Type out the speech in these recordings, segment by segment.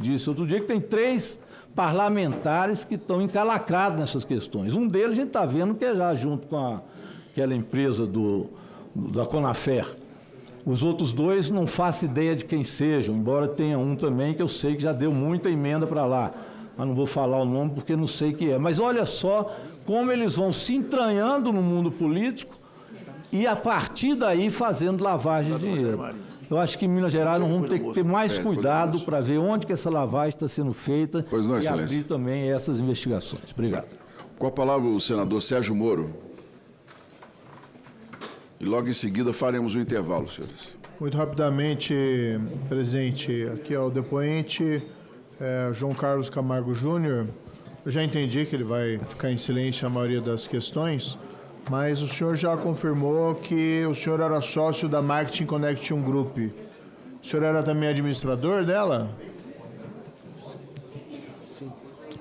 disse outro dia que tem 3 parlamentares que estão encalacrados nessas questões. Um deles a gente está vendo que é já junto com aquela empresa da Conafer. Os outros 2 não faço ideia de quem sejam, embora tenha um também que eu sei que já deu muita emenda para lá. Mas não vou falar o nome porque não sei quem é. Mas olha só como eles vão se entranhando no mundo político e a partir daí fazendo lavagem de dinheiro. Eu acho que em Minas Gerais nós vamos ter que ter mais cuidado para ver onde que essa lavagem está sendo feita e abrir também essas investigações. Obrigado. Com a palavra o senador Sérgio Moro. E logo em seguida faremos um intervalo, senhores. Muito rapidamente, presidente, aqui é o depoente João Carlos Camargo Júnior. Eu já entendi que ele vai ficar em silêncio a maioria das questões, mas o senhor já confirmou que o senhor era sócio da Marketing Connection Group. O senhor era também administrador dela?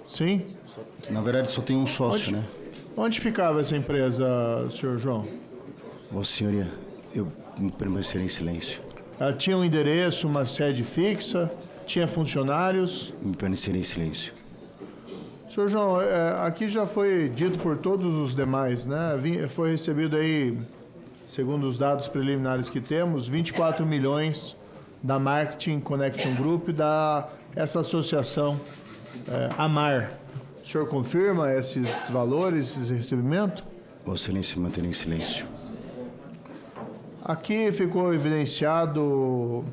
Sim? Na verdade, só tem um sócio, né? Onde ficava essa empresa, senhor João? Vossa Senhoria, eu permanecerei em silêncio. Ela tinha um endereço, uma sede fixa, tinha funcionários? Me permanecerei em silêncio. Senhor João, aqui já foi dito por todos os demais, né? Foi recebido aí, segundo os dados preliminares que temos, 24 milhões da Marketing Connection Group, essa associação AMAR. O senhor confirma esses valores, esse recebimento? Vossa Excelência, me manterei em silêncio. Aqui ficou evidenciado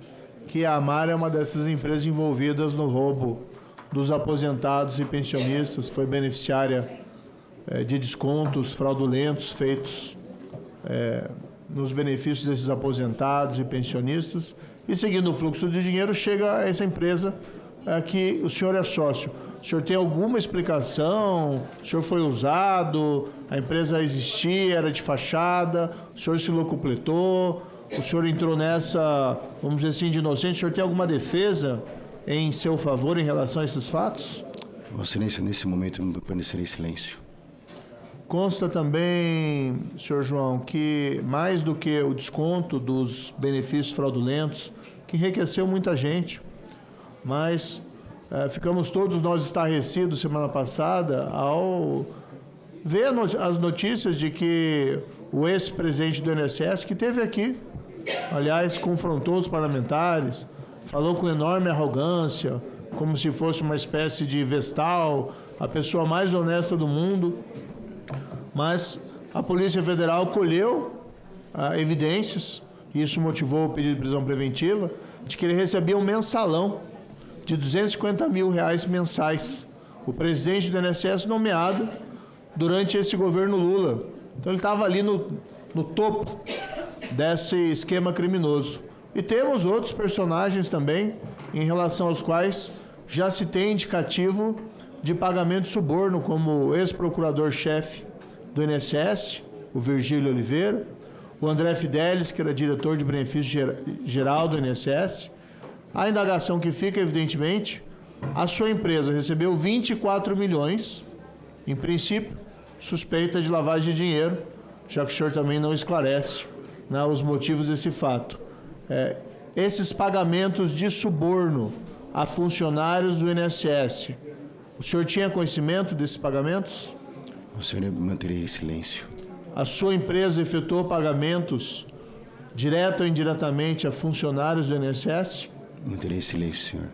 que a AMAR é uma dessas empresas envolvidas no roubo dos aposentados e pensionistas, foi beneficiária de descontos fraudulentos feitos nos benefícios desses aposentados e pensionistas. E seguindo o fluxo de dinheiro, chega a essa empresa que o senhor é sócio. O senhor tem alguma explicação? O senhor foi usado? A empresa existia, era de fachada? O senhor se locupletou? O senhor entrou nessa, vamos dizer assim, de inocente? O senhor tem alguma defesa em seu favor em relação a esses fatos? Vossa Excelência, nesse momento, eu permanecerei em silêncio. Consta também, senhor João, que mais do que o desconto dos benefícios fraudulentos, que enriqueceu muita gente, mas ficamos todos nós estarrecidos semana passada ao ver as notícias de que o ex-presidente do INSS, que esteve aqui, aliás, confrontou os parlamentares, falou com enorme arrogância, como se fosse uma espécie de vestal, a pessoa mais honesta do mundo. Mas a Polícia Federal colheu evidências, e isso motivou o pedido de prisão preventiva, de que ele recebia um mensalão de R$250 mil mensais. O presidente do INSS nomeado durante esse governo Lula. Então ele estava ali no topo desse esquema criminoso. E temos outros personagens também, em relação aos quais já se tem indicativo de pagamento de suborno, como o ex-procurador-chefe do INSS, o Virgílio Oliveira, o André Fidelis, que era diretor de benefício geral do INSS. A indagação que fica, evidentemente, a sua empresa recebeu 24 milhões, em princípio, suspeita de lavagem de dinheiro, já que o senhor também não esclarece, né, os motivos desse fato. Esses pagamentos de suborno a funcionários do INSS, o senhor tinha conhecimento desses pagamentos? O senhor manterei em silêncio. A sua empresa efetuou pagamentos direto ou indiretamente a funcionários do INSS? Manterei em silêncio, senhor.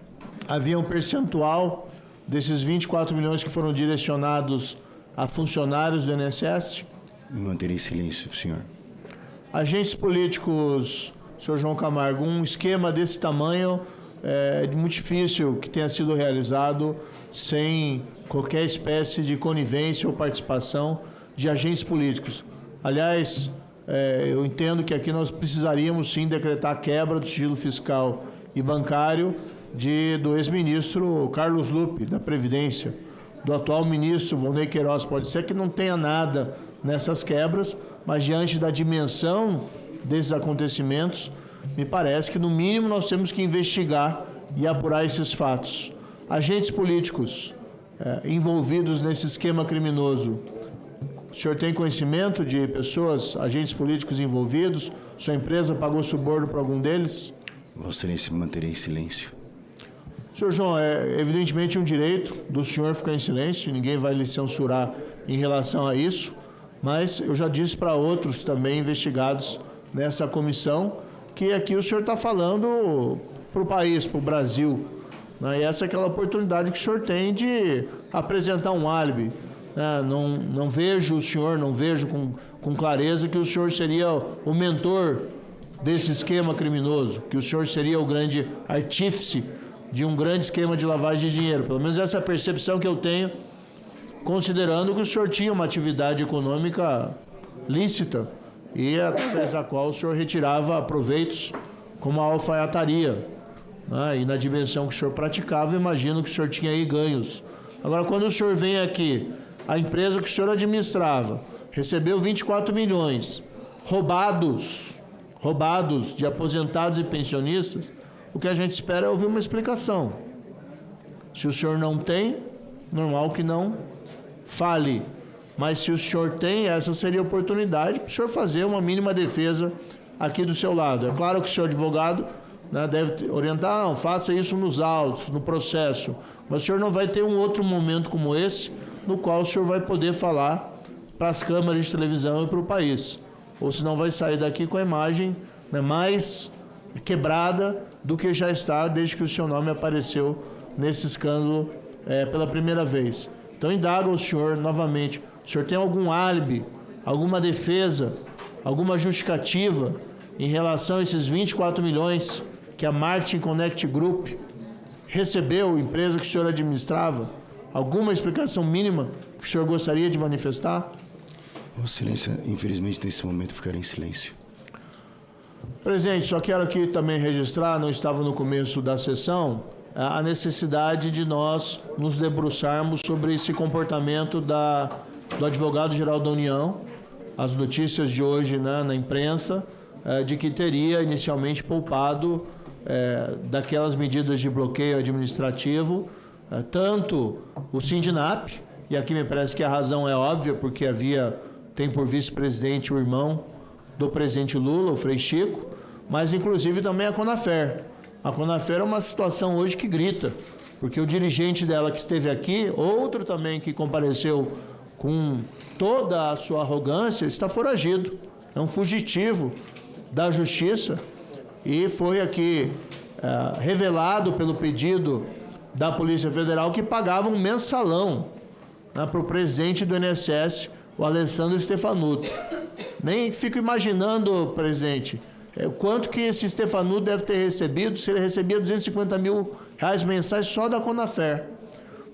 Havia um percentual desses 24 milhões que foram direcionados a funcionários do INSS? Manterei em silêncio, senhor. Agentes políticos, senhor João Camargo, um esquema desse tamanho é muito difícil que tenha sido realizado sem qualquer espécie de conivência ou participação de agentes políticos. Aliás, eu entendo que aqui nós precisaríamos sim decretar a quebra do sigilo fiscal e bancário do ex-ministro Carlos Lupe, da Previdência, do atual ministro Volney Queiroz. Pode ser que não tenha nada nessas quebras, mas diante da dimensão desses acontecimentos, me parece que, no mínimo, nós temos que investigar e apurar esses fatos. Agentes políticos envolvidos nesse esquema criminoso, o senhor tem conhecimento de pessoas, agentes políticos envolvidos? Sua empresa pagou suborno para algum deles? Vossa Excelência, me manterei em silêncio. O Senhor João, é evidentemente um direito do senhor ficar em silêncio, ninguém vai lhe censurar em relação a isso, mas eu já disse para outros também investigados nessa comissão que aqui o senhor está falando para o país, para o Brasil, né? E essa é aquela oportunidade que o senhor tem de apresentar um álibi. Né? Não vejo o senhor, não vejo com clareza que o senhor seria o mentor desse esquema criminoso, que o senhor seria o grande artífice de um grande esquema de lavagem de dinheiro. Pelo menos essa é a percepção que eu tenho, considerando que o senhor tinha uma atividade econômica lícita e através da qual o senhor retirava proveitos como a alfaiataria. Né? E na dimensão que o senhor praticava, imagino que o senhor tinha aí ganhos. Agora, quando o senhor vem aqui, a empresa que o senhor administrava recebeu 24 milhões roubados de aposentados e pensionistas, o que a gente espera é ouvir uma explicação. Se o senhor não tem, normal que não fale. Mas se o senhor tem, essa seria a oportunidade para o senhor fazer uma mínima defesa aqui do seu lado. É claro que o senhor advogado, né, deve orientar, não, faça isso nos autos, no processo. Mas o senhor não vai ter um outro momento como esse, no qual o senhor vai poder falar para as câmaras de televisão e para o país. Ou senão vai sair daqui com a imagem, né, mais quebrada do que já está desde que o seu nome apareceu nesse escândalo pela primeira vez. Então, indaga o senhor novamente. O senhor tem algum álibi, alguma defesa, alguma justificativa em relação a esses 24 milhões que a Marketing Connect Group recebeu, empresa que o senhor administrava? Alguma explicação mínima que o senhor gostaria de manifestar? Vossa Excelência, infelizmente, nesse momento, ficarei em silêncio. Presidente, só quero aqui também registrar, não estava no começo da sessão, a necessidade de nós nos debruçarmos sobre esse comportamento do advogado-geral da União, as notícias de hoje, né, na imprensa, de que teria inicialmente poupado daquelas medidas de bloqueio administrativo, tanto o Sindinap, e aqui me parece que a razão é óbvia, porque tem por vice-presidente o irmão do presidente Lula, o Frei Chico, mas inclusive também a Conafer. A Conafer é uma situação hoje que grita, porque o dirigente dela que esteve aqui, outro também que compareceu com toda a sua arrogância, está foragido. É um fugitivo da justiça e foi aqui revelado pelo pedido da Polícia Federal que pagava um mensalão, né, para o presidente do INSS, o Alessandro Stefanuto. Nem fico imaginando, presidente, quanto que esse Stefanuto deve ter recebido, se ele recebia 250 mil reais mensais só da Conafer.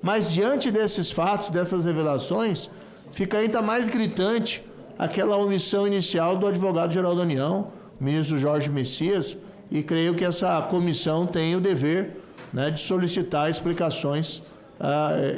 Mas diante desses fatos, dessas revelações, fica ainda mais gritante aquela omissão inicial do advogado-geral da União, o ministro Jorge Messias, e creio que essa comissão tem o dever, né, de solicitar explicações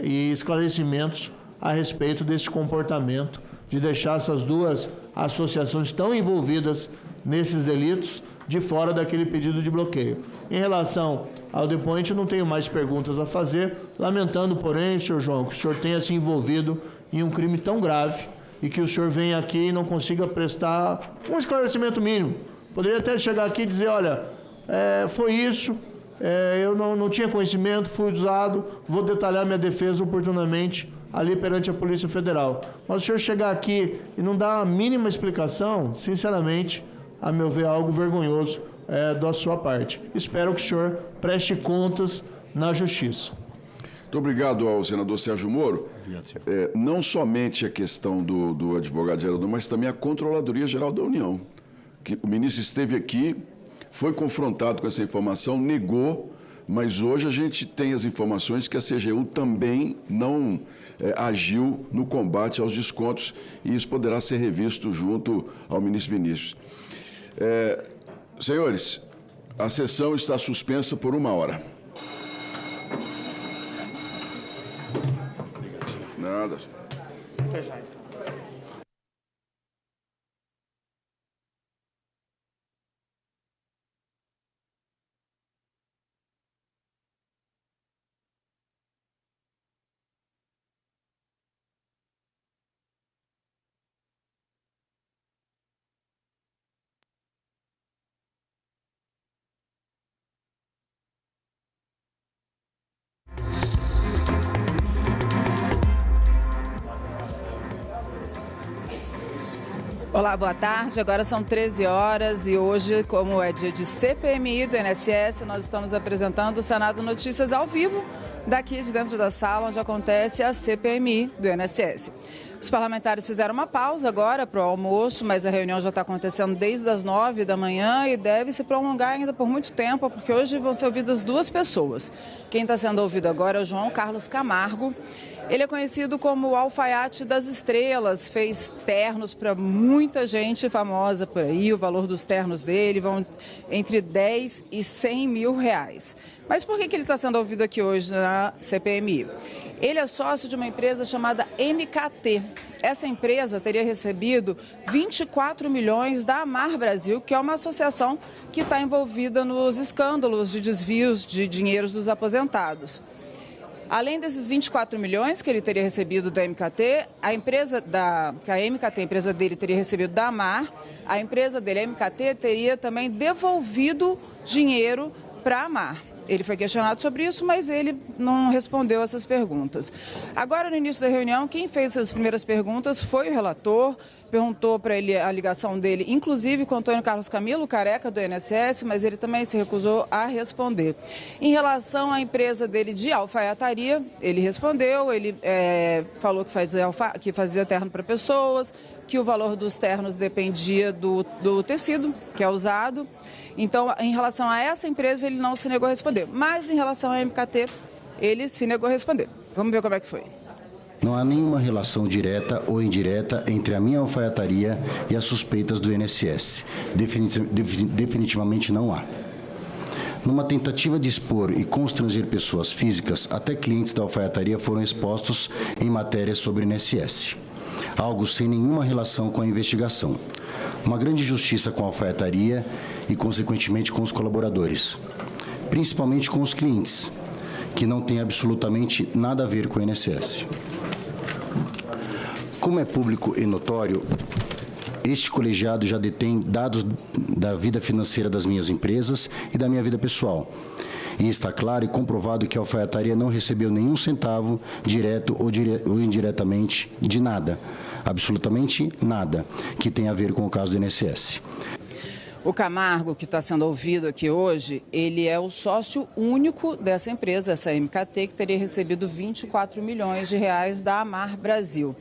e esclarecimentos a respeito desse comportamento, de deixar essas duas associações tão envolvidas nesses delitos de fora daquele pedido de bloqueio. Em relação ao depoente, não tenho mais perguntas a fazer, lamentando, porém, senhor João, que o senhor tenha se envolvido em um crime tão grave e que o senhor venha aqui e não consiga prestar um esclarecimento mínimo. Poderia até chegar aqui e dizer, olha, foi isso, eu não tinha conhecimento, fui usado, vou detalhar minha defesa oportunamente ali perante a Polícia Federal. Mas o senhor chegar aqui e não dar a mínima explicação, sinceramente, a meu ver, é algo vergonhoso da sua parte. Espero que o senhor preste contas na Justiça. Muito obrigado ao senador Sérgio Moro. Obrigado, senhor. Não somente a questão do advogado-geral, mas também a Controladoria-Geral da União. Que o ministro esteve aqui, foi confrontado com essa informação, negou, mas hoje a gente tem as informações que a CGU também não agiu no combate aos descontos e isso poderá ser revisto junto ao ministro Vinícius. Senhores, a sessão está suspensa por 1 hora. Nada. Até já, então. Olá, boa tarde. Agora são 13 horas e hoje, como é dia de CPMI do INSS, nós estamos apresentando o Senado Notícias ao vivo, daqui de dentro da sala onde acontece a CPMI do INSS. Os parlamentares fizeram uma pausa agora para o almoço, mas a reunião já está acontecendo desde as 9 da manhã e deve se prolongar ainda por muito tempo, porque hoje vão ser ouvidas duas pessoas. Quem está sendo ouvido agora é o João Carlos Camargo. Ele é conhecido como o alfaiate das estrelas, fez ternos para muita gente famosa por aí. O valor dos ternos dele vão entre 10 e 100 mil reais. Mas por que ele está sendo ouvido aqui hoje na CPMI? Ele é sócio de uma empresa chamada MKT. Essa empresa teria recebido 24 milhões da Amar Brasil, que é uma associação que está envolvida nos escândalos de desvios de dinheiros dos aposentados. Além desses 24 milhões que ele teria recebido da MKT, a empresa dele teria recebido da Amar, a empresa dele, a MKT, teria também devolvido dinheiro para a Amar. Ele foi questionado sobre isso, mas ele não respondeu essas perguntas. Agora, no início da reunião, quem fez as primeiras perguntas foi o relator, perguntou para ele a ligação dele, inclusive com o Antônio Carlos Camilo, careca do INSS, mas ele também se recusou a responder. Em relação à empresa dele de alfaiataria, ele respondeu, ele falou que fazia terno para pessoas, que o valor dos ternos dependia do tecido que é usado. Então, em relação a essa empresa, ele não se negou a responder. Mas, em relação à MKT, ele se negou a responder. Vamos ver como é que foi. Não há nenhuma relação direta ou indireta entre a minha alfaiataria e as suspeitas do INSS. Definitivamente não há. Numa tentativa de expor e constranger pessoas físicas, até clientes da alfaiataria foram expostos em matérias sobre o INSS. Algo sem nenhuma relação com a investigação. Uma grande injustiça com a alfaiataria e, consequentemente, com os colaboradores. Principalmente com os clientes, que não têm absolutamente nada a ver com o INSS. Como é público e notório, este colegiado já detém dados da vida financeira das minhas empresas e da minha vida pessoal. E está claro e comprovado que a alfaiataria não recebeu nenhum centavo, direto ou indiretamente, de nada. Absolutamente nada que tenha a ver com o caso do INSS. O Camargo, que está sendo ouvido aqui hoje, ele é o sócio único dessa empresa, essa MKT, que teria recebido 24 milhões de reais da Amar Brasil.